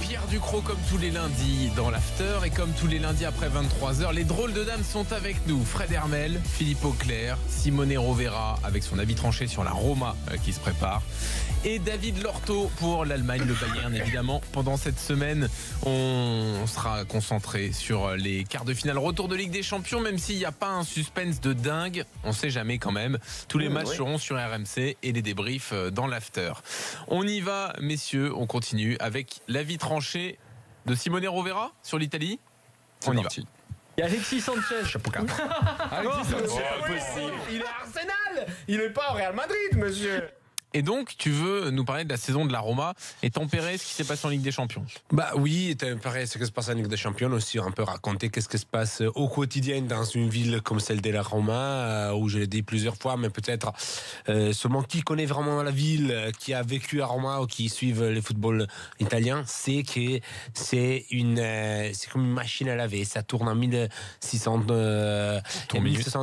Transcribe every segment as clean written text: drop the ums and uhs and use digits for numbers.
Pierre Ducrot comme tous les lundis dans l'after et comme tous les lundis après 23h, les drôles de dames sont avec nous. Fred Hermel, Philippe Auclair, Simone Rovera avec son avis tranché sur la Roma qui se prépare et David Lorto pour l'Allemagne, le Bayern évidemment. Pendant cette semaine, on sera concentré sur les quarts de finale retour de Ligue des Champions, même s'il n'y a pas un suspense de dingue, on sait jamais quand même. Tous les matchs seront sur RMC et les débriefs dans l'after. On y va messieurs, on continue avec l'avis tranché de Simone Rovera sur l'Italie. On y va. Il y a Alexis Sanchez. Chapeau 4. Il est à Arsenal. Il n'est pas au Real Madrid, monsieur. Et donc, tu veux nous parler de la saison de la Roma et tempérer ce qui s'est passé en Ligue des Champions? Bah oui, tempérer ce qui se passe en Ligue des Champions, aussi un peu raconter qu'est-ce qui se passe au quotidien dans une ville comme celle de la Roma, où je l'ai dit plusieurs fois, mais peut-être seulement qui connaît vraiment la ville, qui a vécu à Roma ou qui suivent le football italien, c'est que c'est comme une machine à laver. Ça tourne en 1600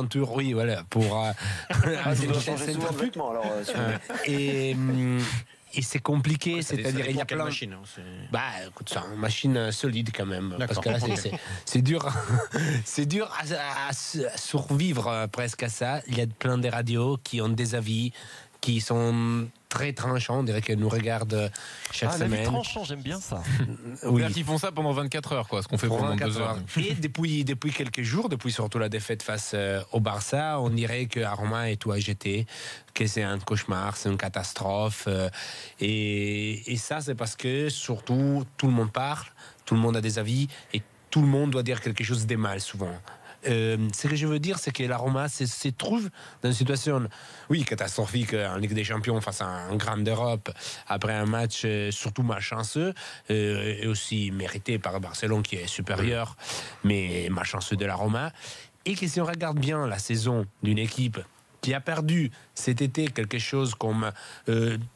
tours, oui, voilà, pour. Tu dois changer souvent de vêtements, alors. Et c'est compliqué, c'est-à-dire il y a plein de machines. Bah, écoute, c'est une machine solide quand même, parce que là c'est dur, c'est dur à survivre presque à ça. Il y a plein de radios qui ont des avis qui sont très tranchants, on dirait qu'elles nous regardent chaque semaine. L'avis tranchant, j'aime bien ça. Oui. Qui font ça pendant 24 heures, quoi, ce qu'on fait pendant 2 heures. Et depuis quelques jours, depuis surtout la défaite face au Barça, on dirait que Roma est tout à jeter, que c'est un cauchemar, c'est une catastrophe. Et ça, c'est parce que surtout, tout le monde parle, tout le monde a des avis, et tout le monde doit dire quelque chose de mal souvent. Ce que je veux dire, c'est que la Roma se trouve dans une situation, oui, catastrophique en Ligue des Champions face à un grand d'Europe, après un match surtout malchanceux, et aussi mérité par Barcelone qui est supérieur, mais malchanceux de la Roma. Et que si on regarde bien la saison d'une équipe qui a perdu cet été quelque chose comme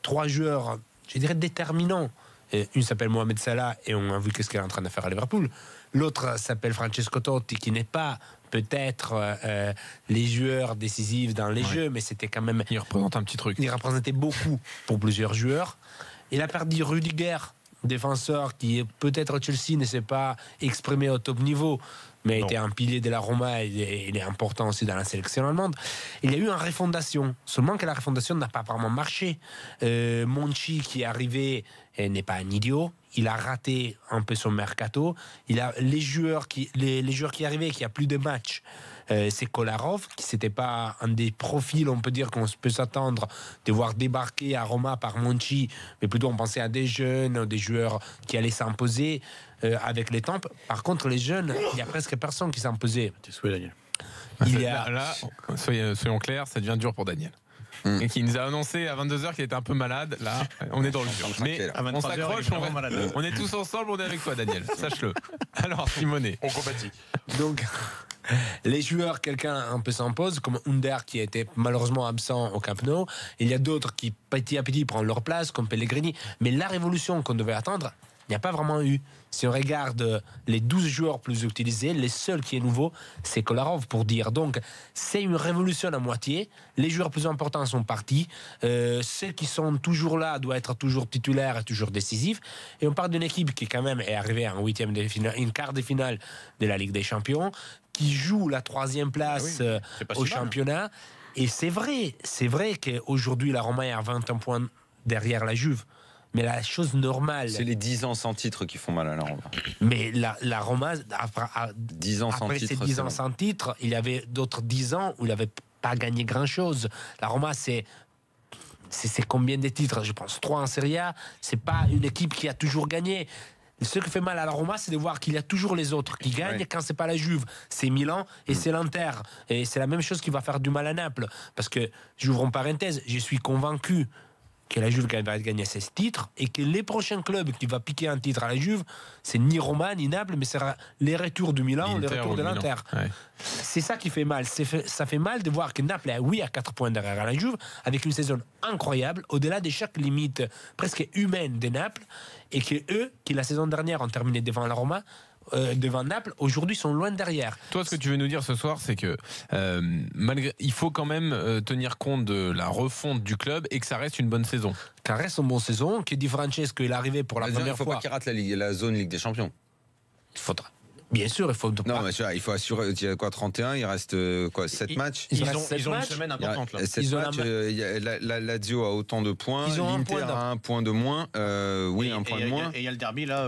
3 joueurs, je dirais, déterminants. Une s'appelle Mohamed Salah et on a vu qu'est-ce qu'elle est en train de faire à Liverpool. L'autre s'appelle Francesco Totti, qui n'est pas peut-être les joueurs décisifs dans les jeux, mais c'était quand même... Il représente un petit truc. Il représentait beaucoup pour plusieurs joueurs. Il a perdu Rudiger, défenseur qui peut-être Chelsea ne s'est pas exprimé au top niveau, mais était un pilier de la Roma et il est important aussi dans la sélection allemande. Il y a eu une refondation, seulement que la refondation n'a pas vraiment marché. Monchi qui est arrivé n'est pas un idiot, il a raté un peu son mercato. Il a les joueurs qui arrivaient, qui a plus de matchs. C'est Kolarov, qui n'était pas un des profils, on peut dire, qu'on peut s'attendre de voir débarquer à Roma par Monchi, mais plutôt on pensait à des jeunes, des joueurs qui allaient s'imposer avec les tempes. Par contre, les jeunes, il y a presque personne qui s'imposait. T'es souhait, Daniel. Là, soyons clairs, ça devient dur pour Daniel. Et qui nous a annoncé à 22h qu'il était un peu malade. Là, on est dans le dur. Mais on s'accroche, on est tous ensemble, on est avec toi, Daniel. Sache-le. Alors, Simone. On compatit. Donc, les joueurs, quelqu'un un peu s'impose, comme Under qui était malheureusement absent au Camp Nou. Il y a d'autres qui, petit à petit, prennent leur place, comme Pellegrini. Mais la révolution qu'on devait attendre, il n'y a pas vraiment eu. Si on regarde les 12 joueurs plus utilisés, les seuls qui est nouveau, c'est Kolarov pour dire. Donc, c'est une révolution à moitié. Les joueurs plus importants sont partis. Ceux qui sont toujours là doivent être toujours titulaires et toujours décisifs. Et on parle d'une équipe qui, quand même, est arrivée en huitième de finale, une quart de finale de la Ligue des Champions, qui joue la 3e place au championnat. Et c'est vrai qu'aujourd'hui, la Roma est à 21 points derrière la Juve. Mais la chose normale... C'est les 10 ans sans titre qui font mal à la Roma. Mais la Roma, après 10 ans sans titre, ces 10 ans sans titre, il y avait d'autres 10 ans où il n'avait pas gagné grand-chose. La Roma, c'est combien de titres? Je pense 3 en Serie A. C'est pas une équipe qui a toujours gagné. Ce qui fait mal à la Roma, c'est de voir qu'il y a toujours les autres qui gagnent. Quand c'est pas la Juve, c'est Milan et c'est l'Inter. Et c'est la même chose qui va faire du mal à Naples. Parce que, j'ouvre une parenthèse, je suis convaincu que la Juve va gagner 16 titres et que les prochains clubs qui vont piquer un titre à la Juve, c'est ni Roma ni Naples, mais c'est les retours du Milan ou les retours de l'Inter. Ouais. C'est ça qui fait mal. Ça fait mal de voir que Naples est à 4 points derrière la Juve, avec une saison incroyable, au-delà de chaque limite presque humaine de Naples, et que eux, qui la saison dernière ont terminé devant la Roma, devant Naples. Aujourd'hui, ils sont loin derrière. Toi, ce que tu veux nous dire ce soir, c'est que il faut quand même tenir compte de la refonte du club et que ça reste une bonne saison. Ça reste une bonne saison. Que Di Francesco est arrivé pour la première Il ne faut fois. pas qu'il rate la zone Ligue des Champions. Il faudra. Bien sûr, il faut. Non, mais tu vois, il faut assurer. Il y a quoi, 31, il reste 7 matchs. Ils ont une semaine importante là. 7 matchs, la Lazio a autant de points, l'Inter a un point de moins, un point de moins. Et il y a le derby là.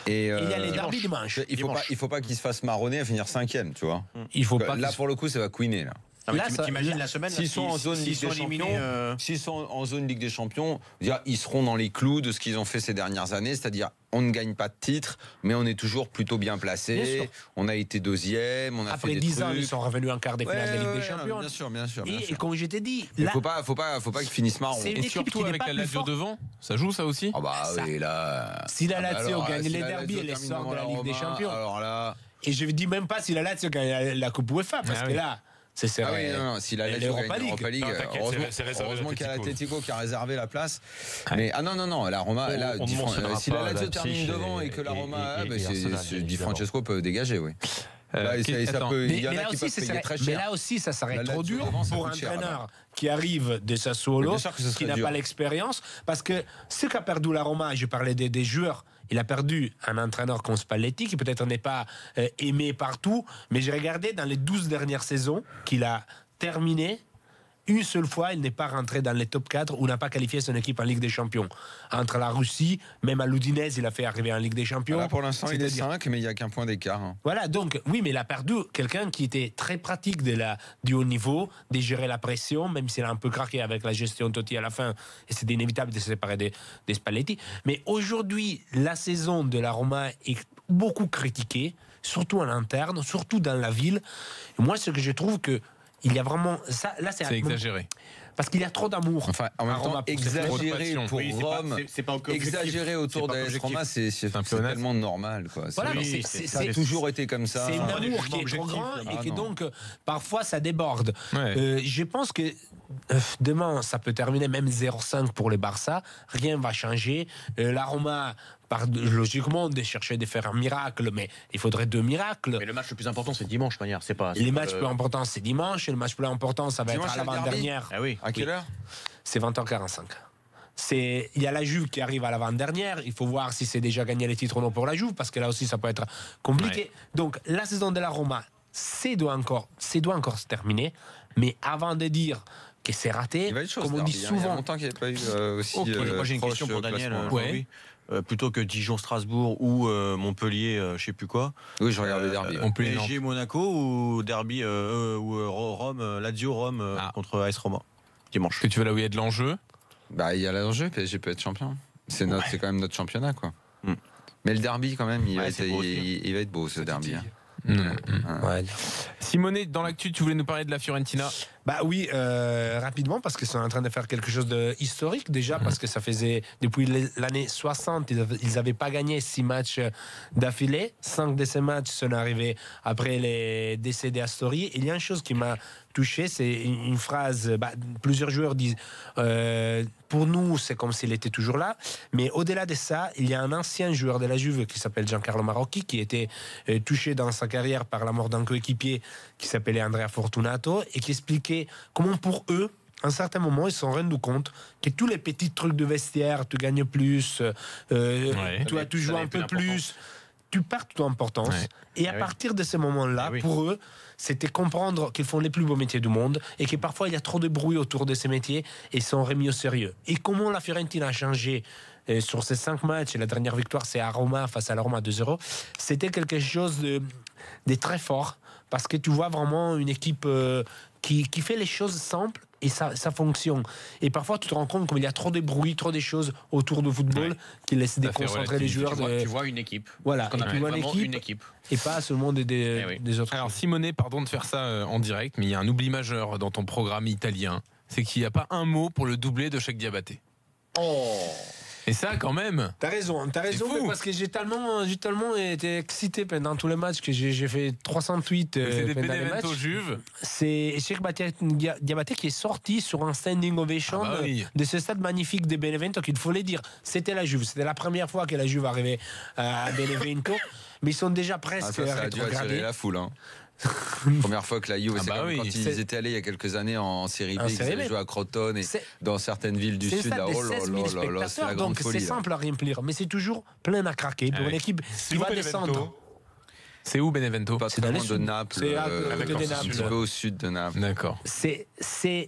Et il y a les derbys dimanche. Il faut pas qu'il se fasse marronner à finir 5e, tu vois. Il faut pas. Là, pour le coup, ça va couiner là. Là, t'imagines la semaine. S'ils sont en zone Ligue des Champions, s'ils sont en zone Ligue des Champions, ils seront dans les clous de ce qu'ils ont fait ces dernières années, c'est-à-dire on ne gagne pas de titre, mais on est toujours plutôt bien placé. On a été deuxième, on a après fait des 10 ans, trucs. ils sont revenus en quart de finale de Ligue des Champions. Bien sûr. Et comme je t'ai dit, Il là, faut pas qu'ils finissent marron. C'est une Et équipe surtout qui n'est avec pas la plus Lazio forte. devant, ça joue ça aussi. Ah bah Ça. oui, là. Si la Lazio Alors, gagne si les la derbys, Lazio elle termine sort devant de la Ligue des Roma, Champions. Alors là. Et je ne dis même pas si la Lazio gagne la Coupe UEFA, parce Ah que oui. là, c'est Ah oui, non, si la Lazio gagne l'Europa League, Non, t'inquiète, c'est réservé heureusement à qu'il y a l'Atlético. l'Atlético qui a réservé la place. Ouais. Mais non, la Roma, là, On ne mentionnera si pas la Lazio Leipzig termine devant et que la Roma, Di Francesco peut dégager, oui. Là, Attends. il y en Mais a là qui aussi, peuvent payer très mais cher. là aussi, ça serait La trop Lazio dur devant, ça pour un coûte cher, entraîneur qui arrive de Sassuolo, Bien sûr que ce serait qui n'a dur. pas l'expérience. Parce que ce qu'a perdu la Roma, je parlais des joueurs, il a perdu un entraîneur comme Spalletti, qui peut-être n'est pas aimé partout, mais j'ai regardé dans les 12 dernières saisons qu'il a terminé. Une seule fois, il n'est pas rentré dans les top 4 ou n'a pas qualifié son équipe en Ligue des Champions. Entre la Russie, même à l'Udinese, il a fait arriver en Ligue des Champions. Là, pour l'instant, il est C'est-à-dire- 5, mais il n'y a qu'un point d'écart. Voilà, donc, oui, mais il a perdu quelqu'un qui était très pratique du haut niveau, de gérer la pression, même s'il a un peu craqué avec la gestion Totti à la fin, et c'était inévitable de se séparer des Spalletti. Mais aujourd'hui, la saison de la Roma est beaucoup critiquée, surtout en interne, surtout dans la ville. Et moi, ce que je trouve que il y a vraiment ça, là, C'est exagéré. parce qu'il y a trop d'amour. Enfin, en même à temps, Roma pour cette Trop de exagérer passion. pour Oui, Rome, c'est pas exagérer autour C'est pas de l'AS objectif. Roma, c'est pléonasme. tellement normal. Quoi. Voilà, Oui, mais c'est- Ça a toujours été comme ça. C'est un des amour jugements qui est trop objectifs, grand là. et Ah que non. donc parfois ça déborde. Ouais. Je pense que demain ça peut terminer même 0-5 pour le Barça, rien va changer. La Roma part logiquement de chercher de faire un miracle, mais il faudrait 2 miracles. Mais le match le plus important c'est dimanche, manière. C'est pas. Les matchs plus importants c'est dimanche, et le match plus important ça va Dimanche, être à c'est le derby. l'avant-dernière. Ah oui. À quelle heure C'est 20h45. Il y a la Juve qui arrive à l'avant-dernière. Il faut voir si c'est déjà gagné les titres ou non pour la Juve, parce que là aussi, ça peut être compliqué. Ouais. Donc, la saison de la Roma, doit encore se terminer. Mais avant de dire que c'est raté, Il va être chaud, comme ce on dit derby, hein. Il y a souvent, longtemps qu'il n'y a pas eu aussi. Ok, Moi j'ai une proche question pour Daniel. classement. Ouais. Plutôt que Dijon-Strasbourg ou Montpellier, je sais plus quoi. Oui, je regarde le derby. On peut PSG-Monaco ou derby Rome, Lazio-Rome Ah. contre AS Roma dimanche. que tu veux là où il y a de l'enjeu. Bah, il y a l'enjeu, PSG peut être champion. C'est quand même notre championnat, quoi. Mm. Mais le derby, quand même, il Ouais, va c'est beau aussi, hein. il va être beau, ce derby. hein. ouais. Simonet, dans l'actu, tu voulais nous parler de la Fiorentina. Bah oui, rapidement, parce qu'ils sont en train de faire quelque chose d'historique déjà, parce que ça faisait depuis l'année 60, ils n'avaient pas gagné 6 matchs d'affilée. 5 de ces matchs sont arrivés après les décès d'Astori. Il y a une chose qui m'a touché, c'est une phrase, plusieurs joueurs disent, pour nous, c'est comme s'il était toujours là, mais au-delà de ça, il y a un ancien joueur de la Juve qui s'appelle Giancarlo Marocchi, qui était touché dans sa carrière par la mort d'un coéquipier qui s'appelait Andrea Fortunato, et qui expliquait comment pour eux, à un certain moment, ils se sont rendus compte que tous les petits trucs de vestiaire, tu gagnes plus, tu joues un peu plus, tu perds toute importance. Ouais. Et à oui. partir de ce moment-là, Oui. pour eux, c'était comprendre qu'ils font les plus beaux métiers du monde et que parfois il y a trop de bruit autour de ces métiers et ils sont remis au sérieux. Et comment la Fiorentina a changé sur ces 5 matchs, et la dernière victoire c'est à Roma face à la Roma 2-0, c'était quelque chose de très fort, parce que tu vois vraiment une équipe qui fait les choses simples et ça fonctionne. Et parfois tu te rends compte qu'il y a trop de bruit, trop de choses autour du football Ouais. qui laissent Ça fait déconcentrer les joueurs. Tu vois une équipe. Voilà, Parce qu'on et a tu vois vraiment l'équipe une équipe. et pas seulement des oui. des autres. Alors Simonet, pardon de faire ça en direct, mais il y a un oubli majeur dans ton programme italien. C'est qu'il n'y a pas un mot pour le doublé de Cheikh Diabaté. Et ça, quand même. T'as raison, mais parce que j'ai tellement été excité pendant tous les matchs que j'ai fait 300 tweets C'était pendant les matchs. Juve. C'est Cheikh Diabaté qui est sorti sur un standing ovation de ce stade magnifique de Benevento, qu'il faut le dire. C'était la Juve, c'était la première fois que la Juve arrivait à Benevento, mais ils sont déjà presque ça a dû attirer la foule. Première fois que la Juve, quand ils étaient allés il y a quelques années en Série B, ils avaient joué à Crotone et dans certaines villes du Sud. C'est la grande folie. C'est simple à remplir, mais c'est toujours plein à craquer pour une équipe qui va descendre. C'est où Benevento? Pas très loin de Naples, un petit peu au sud de Naples. D'accord. C'est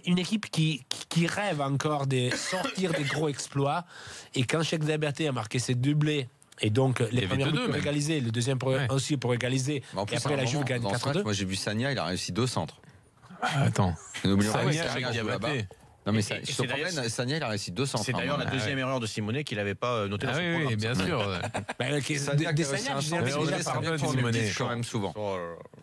une équipe qui rêve encore de sortir des gros exploits. Et quand Cheikh Diabaté a marqué ses doublés, et donc les premiers buts pour égaliser, le deuxième aussi pour égaliser, et après la Juve gagne 4-2. Moi j'ai vu Sagna, il a réussi 2 centres. Attends. N'oublions pas Sagna, Diabaté. Non mais Sagna il a réussi 2 centres. C'est d'ailleurs la deuxième erreur de Simonet qu'il n'avait pas noté dans son programme. Oui, bien sûr. Sagna quand même souvent.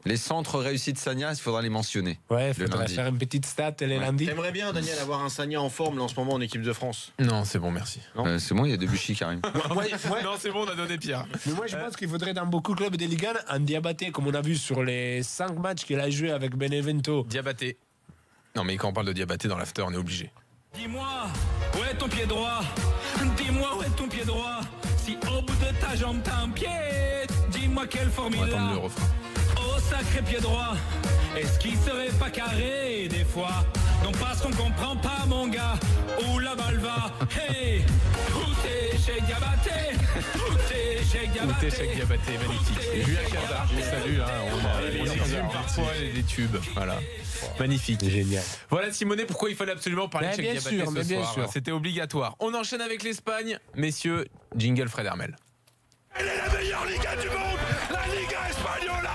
Les centres réussis de Sagna, il faudra les mentionner. Ouais, il faudra faire une petite stat les lundis. T'aimerais bien, Daniel, avoir un Sagna en forme en ce moment en équipe de France? Non, c'est bon, merci. C'est bon, il y a Debuchy qui arrive. Non, c'est bon, on a donné Pierre. Mais moi je pense qu'il faudrait dans beaucoup de clubs de Ligue 1 un Diabaté, comme on a vu sur les 5 matchs qu'il a joué avec Benevento. Diabaté. Non mais quand on parle de Diabaté dans l'after, on est obligé. Dis-moi, où est ton pied droit? Dis-moi, où est ton pied droit? Si au bout de ta jambe t'as un pied, dis-moi quelle forme il a. On va attendre le refrain. Oh sacré pied droit, est-ce qu'il serait pas carré des fois? Non parce qu'on comprend pas mon gars, où la balle va. Hey, où t'es Cheikh Diabaté? Où t'es Cheikh Diabaté? Où t'es Cheikh Diabaté, magnifique. Julien Cazard, je salue, on résume parfois les tubes, voilà. Magnifique. Génial. Voilà Simonet, pourquoi il fallait absolument parler de Cheikh Diabaté ce soir. C'était obligatoire. On enchaîne avec l'Espagne. Messieurs, jingle Fred Hermel. Elle est la meilleure Liga du monde, la Liga Espagnola.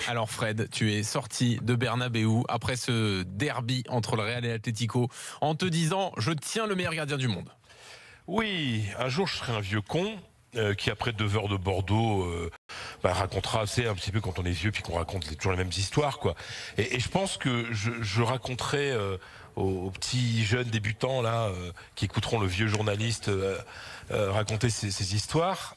Alors Fred, tu es sorti de Bernabéu après ce derby entre le Real et l'Atlético en te disant « Je tiens le meilleur gardien du monde ». Oui, un jour je serai un vieux con qui après 2 heures de Bordeaux racontera un petit peu quand on est vieux puis qu'on raconte toujours les mêmes histoires quoi. Et je pense que je raconterai aux petits jeunes débutants là qui écouteront le vieux journaliste raconter ces histoires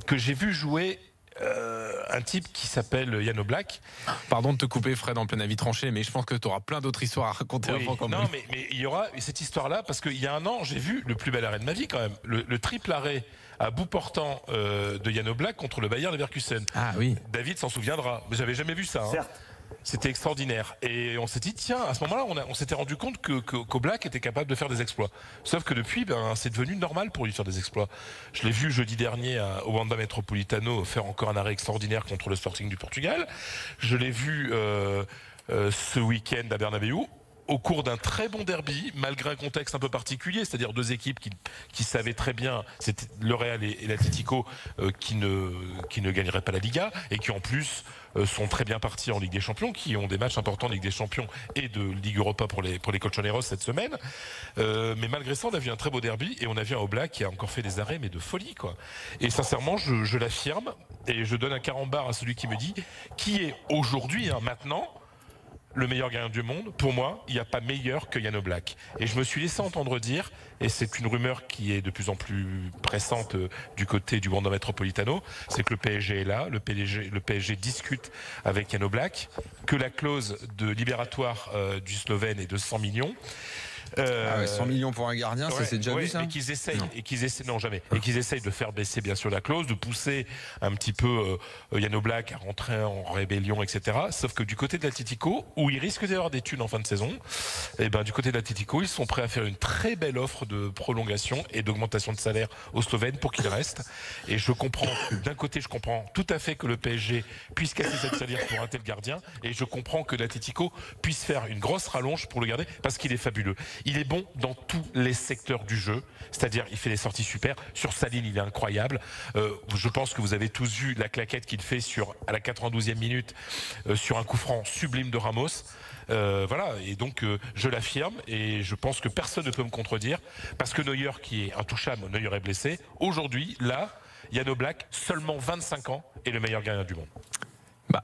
que j'ai vu jouer un type qui s'appelle Jan Oblak. Pardon de te couper Fred en plein avis tranché, mais je pense que tu auras plein d'autres histoires à raconter avant quand même. Non mais il y aura cette histoire là parce qu'il y a un an j'ai vu le plus bel arrêt de ma vie quand même, le triple arrêt à bout portant de Jan Oblak contre le Bayer Leverkusen. Ah oui. David s'en souviendra, mais j'avais jamais vu ça. Certes. C'était extraordinaire. Et on s'est dit, tiens, à ce moment-là, on s'était rendu compte qu'Oblak était capable de faire des exploits. Sauf que depuis, c'est devenu normal pour lui de faire des exploits. Je l'ai vu jeudi dernier au Wanda Metropolitano faire encore un arrêt extraordinaire contre le Sporting du Portugal. Je l'ai vu ce week-end à Bernabéu. Au cours d'un très bon derby, malgré un contexte un peu particulier, c'est-à-dire 2 équipes qui savaient très bien, c'était le Real et l'Atlético qui ne gagneraient pas la Liga et qui en plus sont très bien partis en Ligue des Champions, qui ont des matchs importants de Ligue des Champions et de Ligue Europa pour les Colchoneros cette semaine. Mais malgré ça, on a vu un très beau derby et on a vu un Oblak qui a encore fait des arrêts mais de folie quoi. Et sincèrement, je l'affirme et je donne un carambar à celui qui me dit qui est aujourd'hui, maintenant, le meilleur gardien du monde. Pour moi, il n'y a pas meilleur que Jan Oblak. Et je me suis laissé entendre dire, et c'est une rumeur qui est de plus en plus pressante du côté du Wanda Metropolitano, c'est que le PSG est là, le PSG discute avec Jan Oblak, que la clause de libératoire du Slovène est de 100 millions. 100 millions pour un gardien, ça c'est déjà vu ça. Et qu'ils essayent de faire baisser bien sûr la clause, de pousser un petit peu Jan Oblak à rentrer en rébellion, etc. Sauf que du côté de l'Atlético, où il risque d'y avoir des thunes en fin de saison, et du côté de l'Atlético, ils sont prêts à faire une très belle offre de prolongation et d'augmentation de salaire aux Slovènes pour qu'il reste. Et je comprends, d'un côté, je comprends tout à fait que le PSG puisse casser cette salaire pour un tel gardien, et je comprends que l'Atlético puisse faire une grosse rallonge pour le garder parce qu'il est fabuleux. Il est bon dans tous les secteurs du jeu, c'est-à-dire il fait des sorties super, sur sa ligne il est incroyable, je pense que vous avez tous vu la claquette qu'il fait à la 92e minute sur un coup franc sublime de Ramos, voilà, et donc je l'affirme et je pense que personne ne peut me contredire parce que Neuer qui est intouchable, Neuer est blessé, aujourd'hui là, Jan Oblak, seulement 25 ans, est le meilleur gardien du monde.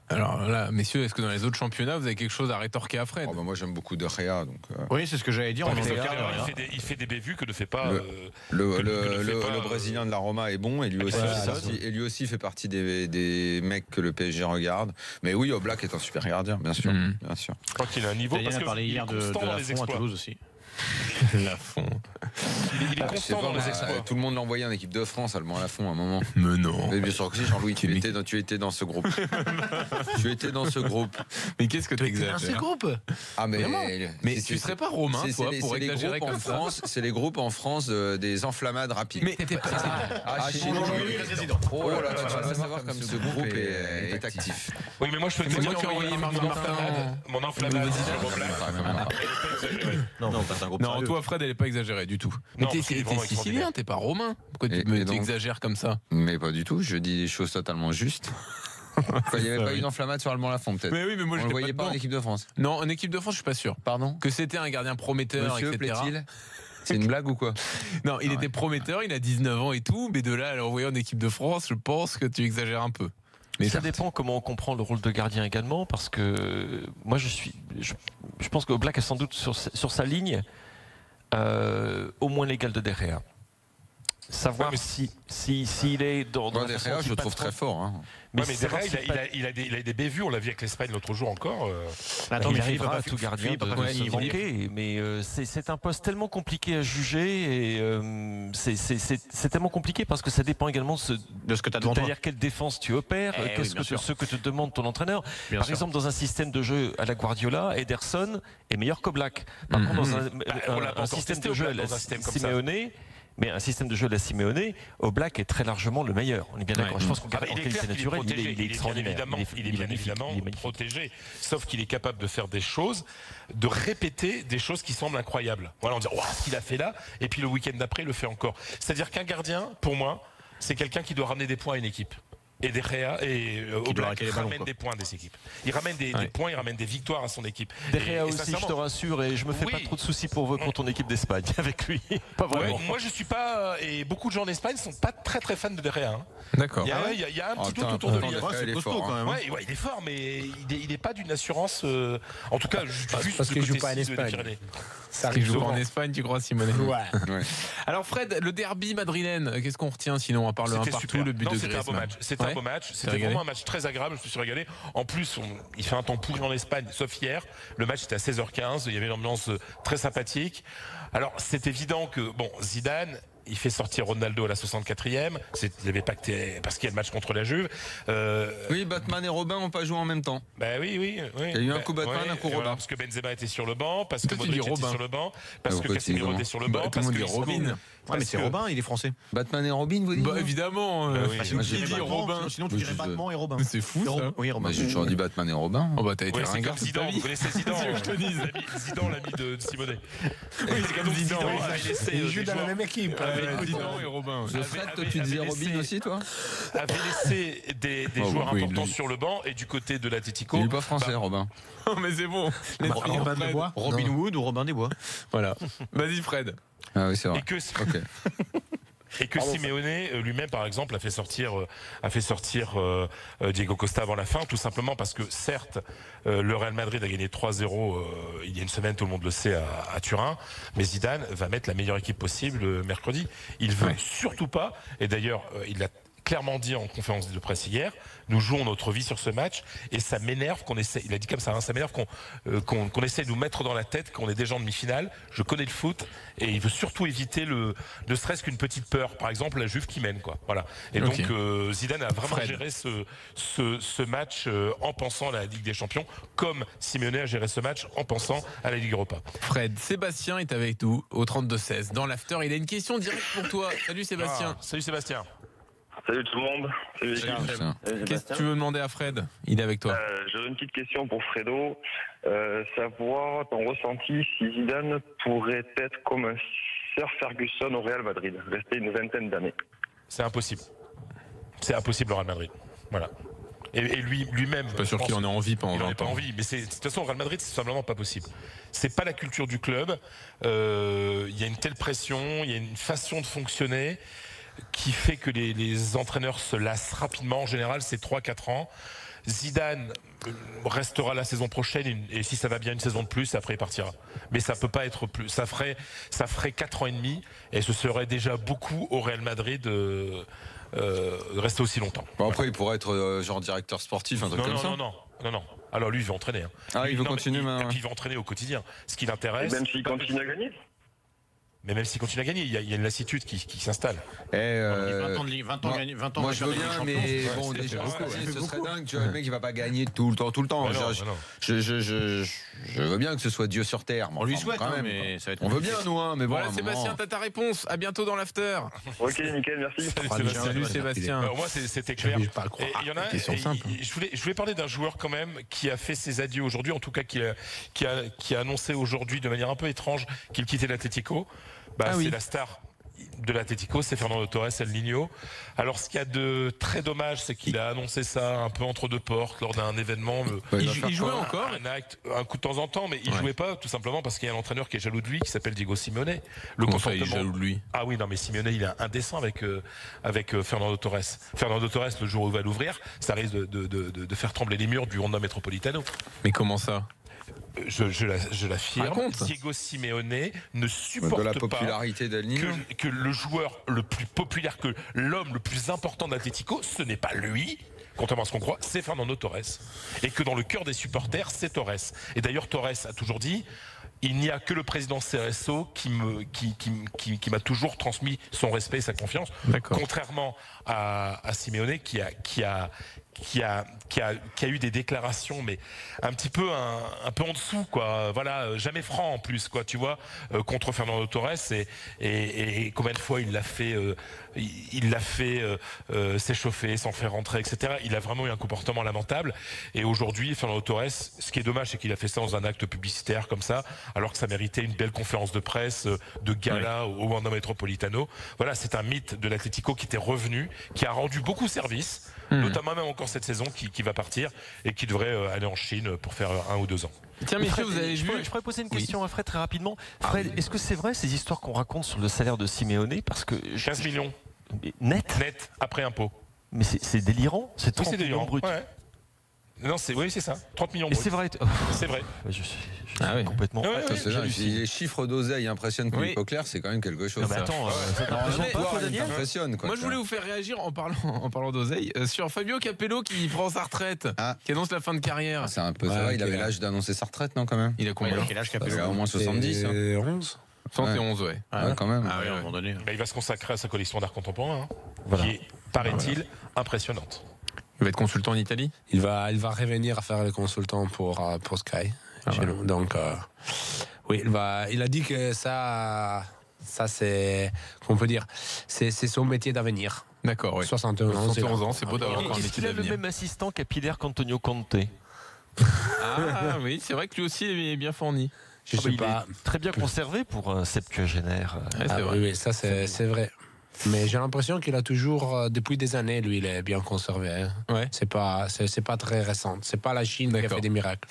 Alors là, messieurs, est-ce que dans les autres championnats, vous avez quelque chose à rétorquer à Fred? Moi, j'aime beaucoup De Gea. Donc, Oui, c'est ce que j'allais dire. Il fait des bévues que ne fait pas. Le Brésilien de la Roma est bon, et lui aussi fait partie des mecs que le PSG regarde. Mais oui, Oblak est un super gardien, bien sûr. Bien sûr. Je crois qu'il a un niveau. Parce qu'il a parlé hier de Lafont à Toulouse aussi. Lafont. Il est constant dans les exploits. Tout le monde l'a envoyé en équipe de France, Allemand à Lafont, à un moment. Mais non. Mais bien sûr que si, Jean-Louis, tu étais dans ce groupe. Tu étais dans ce groupe. Mais qu'est-ce que tu exagères? C'est groupe. Ah, mais tu serais pas romain, toi, pour exagérer comme ça? C'est les groupes en France des enflammades rapides. Mais t'étais pas. Chez nous, oh là, tu vas savoir comme ce groupe est actif. Oui, mais moi je fais C'est moi qui ai envoyé Marvin Martin. Mon enflammade. Non, toi, Fred, elle est pas exagérée du tout. Mais t'es sicilien, t'es pas romain. Pourquoi tu exagères comme ça? Mais pas du tout, je dis des choses totalement justes. Il n'y avait pas une enflammade sur Allemand Lafont, peut-être. Mais oui, mais moi on je le voyait pas en équipe de France. Non, en équipe de France, je suis pas sûr. Pardon? Que c'était un gardien prometteur, Monsieur, etc. plaît-il? C'est une blague ou quoi? Non, il était prometteur, il a 19 ans et tout, mais de là à l'envoyer en équipe de France, je pense que tu exagères un peu. Mais ça dépend comment on comprend le rôle de gardien également, parce que moi je pense que Oblak est sans doute sur sa ligne au moins l'égal de De Gea. Savoir s'il est dans De Gea, je le trouve très fort. Hein. Mais De Gea, il a des bévues, on l'a vu avec l'Espagne l'autre jour encore. Attends, il arrivera à tout gardien de se manquer, mais c'est un poste tellement compliqué à juger, et c'est tellement compliqué parce que ça dépend également de ce que tu as devant toi. C'est-à-dire quelle défense tu opères, ce que te demande ton entraîneur. Par exemple, dans un système de jeu à la Guardiola, Ederson est meilleur qu'Oblak. Par contre, dans un système de jeu à la Simeone, mais un système de jeu de la Simeone, Oblak est très largement le meilleur. On est bien d'accord. Je pense qu'on garde en qualité naturelle, il est extraordinaire. Il est bien évidemment protégé. Sauf qu'il est capable de faire des choses, de répéter des choses qui semblent incroyables. Voilà, on dit ce qu'il a fait là, et puis le week-end d'après, il le fait encore. C'est-à-dire qu'un gardien, pour moi, c'est quelqu'un qui doit ramener des points à une équipe. Et De Gea et Oblak ramènent des points à des équipes. Il ramène des points, il ramène des victoires à son équipe. De Gea aussi, je te rassure, et je me fais pas trop de soucis pour ton équipe d'Espagne avec lui. Pas vraiment. Moi, je suis pas, et beaucoup de gens en Espagne sont pas très très fans de De Gea. D'accord. Il y a un petit doute autour de lui. Il est fort, quand même. Il est fort, mais il est pas d'une assurance. En tout cas, juste parce qu'il joue pas en Espagne. Ça arrive souvent en Espagne, tu crois, Simone? Ouais. Alors Fred, le derby madrilène, qu'est-ce qu'on retient sinon à part le 1 partout, le but de Griezmann? C'était un beau match. C'était vraiment un match très agréable. Je me suis régalé. En plus, il fait un temps pourri en Espagne, sauf hier. Le match était à 16h15. Il y avait une ambiance très sympathique. Alors, c'est évident que Zidane, il fait sortir Ronaldo à la 64e. Il avait pacté parce qu'il y a le match contre la Juve. Oui, Batman et Robin n'ont pas joué en même temps. Oui. Il y a eu un coup Batman, un coup Robin. Parce que Benzema était sur le banc, parce que Modric était sur le banc, parce que Casemiro était sur le banc, parce que Robin. Mais c'est Robin, il est français. Batman et Robin, vous dites? Évidemment. Sinon, tu dirais Robin. Sinon, tu dirais Batman et Robin. C'est fou, ça. Oui, Robin. J'ai toujours dit Batman et Robin. T'as été ringard. Zidane, vous connaissez Zidane? Je te dis, Zidane, l'ami de Simone. Zidane avait laissé. Ils jouent dans la même équipe. Zidane et Robin. Fred, toi, tu disais Robin aussi, toi? Avait laissé des joueurs importants sur le banc, et du côté de l'Atlético. Il n'est pas français, Robin. Mais c'est bon. Robin des Bois. Robin Wood ou Robin des Bois. Voilà. Vas-y, Fred. Ah oui, c'est vrai. Et que Simeone lui-même, par exemple, a fait sortir Diego Costa avant la fin, tout simplement parce que, certes, le Real Madrid a gagné 3-0 il y a une semaine, tout le monde le sait, à Turin, mais Zidane va mettre la meilleure équipe possible mercredi. Il veut surtout pas, et d'ailleurs, il l'a clairement dit en conférence de presse hier, nous jouons notre vie sur ce match, et ça m'énerve qu'on essaie, il a dit comme ça, ça m'énerve qu'on essaie de nous mettre dans la tête qu'on est déjà en demi-finale. Je connais le foot, et il veut surtout éviter ne serait-ce qu'une petite peur, par exemple la Juve qui mène, quoi. Voilà. Et donc Zidane a vraiment géré ce match en pensant à la Ligue des Champions, comme Simeone a géré ce match en pensant à la Ligue Europa. Fred, Sébastien est avec nous au 32-16 dans l'after. Il a une question directe pour toi. Salut Sébastien. Salut Sébastien. Salut tout le monde. Salut. Qu'est-ce que tu veux demander à Fred? Il est avec toi. J'aurais une petite question pour Fredo. Savoir ton ressenti si Zidane pourrait être comme un Sir Ferguson au Real Madrid, rester une vingtaine d'années. C'est impossible. C'est impossible au Real Madrid. Voilà. Et lui-même. Pas sûr qu'il en ait envie pendant 20 ans. Il en a pas envie, mais de toute façon, au Real Madrid, c'est simplement pas possible. C'est pas la culture du club. Il y a une telle pression, il y a une façon de fonctionner qui fait que les entraîneurs se lassent rapidement. En général, c'est 3-4 ans. Zidane restera la saison prochaine et si ça va bien une saison de plus, après il partira. Mais ça peut pas être plus. Ça ferait 4 ans et demi et ce serait déjà beaucoup au Real Madrid de rester aussi longtemps. Bon, après, il pourrait être genre directeur sportif, un truc comme ça. Non. Alors lui, il veut entraîner. Hein. Ah, il veut continuer et puis il veut entraîner au quotidien. Ce qui l'intéresse. Et même s'il continue à gagner. Mais même s'il continue à gagner, il y a une lassitude qui s'installe. 20 ans de 20 ans. Moi je veux bien, mais bon, déjà, ce serait dingue. Tu vois, le mec, il va pas gagner tout le temps. Je veux bien que ce soit Dieu sur terre. On lui souhaite quand même. Mais ça va être on veut bien, nous, hein, mais bon. Voilà, Sébastien, t'as ta réponse. À bientôt dans l'after. Ok, nickel, merci. Salut Sébastien. Moi, c'était clair. Il y en a. Je voulais parler d'un joueur quand même qui a fait ses adieux aujourd'hui, en tout cas qui a annoncé aujourd'hui de manière un peu étrange qu'il quittait l'Atlético. C'est la star de l'Atlético, c'est Fernando Torres, El Niño. Alors ce qu'il y a de très dommage, c'est qu'il a annoncé ça un peu entre deux portes lors d'un événement. Il jouait encore un coup de temps en temps, mais il jouait pas tout simplement parce qu'il y a un entraîneur qui est jaloux de lui, qui s'appelle Diego Simeone. Comment ça, il est jaloux de lui? Ah oui, non, mais Simeone, il est indécent avec Fernando Torres. Fernando Torres, le jour où il va l'ouvrir, ça risque de faire trembler les murs du Wanda Metropolitano. Mais comment ça? Je l'affirme, Diego Simeone ne supporte de la popularité pas que le joueur le plus populaire, que l'homme le plus important d'Atlético, ce n'est pas lui, contrairement à ce qu'on croit, c'est Fernando Torres. Et que dans le cœur des supporters, c'est Torres. Et d'ailleurs, Torres a toujours dit, il n'y a que le président Cerezo qui m'a toujours transmis son respect et sa confiance. Contrairement à Simeone qui a eu des déclarations, mais un peu en dessous, quoi. Voilà, jamais franc en plus, quoi. Tu vois, contre Fernando Torres et combien de fois il l'a fait, s'échauffer, s'en faire rentrer, etc. Il a vraiment eu un comportement lamentable. Et aujourd'hui, Fernando Torres, ce qui est dommage, c'est qu'il a fait ça dans un acte publicitaire comme ça, alors que ça méritait une belle conférence de presse, de gala au Wanda Metropolitano. Voilà, c'est un mythe de l'Atlético qui était revenu, qui a rendu beaucoup service, notamment même encore cette saison qui va partir et qui devrait aller en Chine pour faire 1 ou 2 ans. Tiens, messieurs, vous avez vu. Je pourrais poser une question à Fred très rapidement. Fred, est-ce que c'est vrai ces histoires qu'on raconte sur le salaire de Simeone? Parce que 15 millions. Net après impôt. Mais c'est délirant. C'est 30 millions brut. Ouais. Non, c'est ça. 30 millions brut. Et c'est vrai. C'est vrai. Je suis complètement. Les chiffres d'oseille impressionnent Philippe Auclair, c'est quand même quelque chose. Non, mais attends, ça impressionne. Moi, je voulais vous faire réagir en parlant d'oseille sur Fabio Capello qui prend sa retraite, qui annonce la fin de carrière. C'est un peu ça. Il avait l'âge d'annoncer sa retraite, non, quand même? Il a combien? Quel âge Capello? Au moins 70. 11. 71, ouais. Quand même. Ah oui, à un moment donné. Il va se consacrer à sa collection d'art contemporain, qui est, paraît-il, impressionnante. Il va être consultant en Italie? Il va revenir à faire le consultant pour Sky chez nous. Donc, oui, il a dit que ça c'est, qu'on peut dire, c'est son métier d'avenir. D'accord, oui. 71 ans, c'est beau d'avoir encore un métier d'avenir. Est-ce qu'il a le même assistant capillaire qu'Antonio Conte? Ah oui, c'est vrai que lui aussi est bien fourni. Je sais pas. Très bien conservé pour un septuagénaire. Oui, ça c'est vrai. Mais j'ai l'impression qu'il a toujours, depuis des années, lui, il est bien conservé. Hein. Ouais. C'est pas très récent. C'est pas la Chine qui a fait des miracles.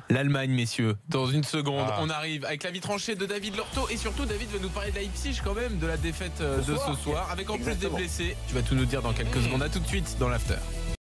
L'Allemagne, messieurs. Dans une seconde, on arrive avec l'avis tranché de David Lorto. Et surtout, David va nous parler de Leipzig quand même, de la défaite de ce soir. Avec en plus des blessés. Tu vas tout nous dire dans quelques secondes. À tout de suite dans l'after.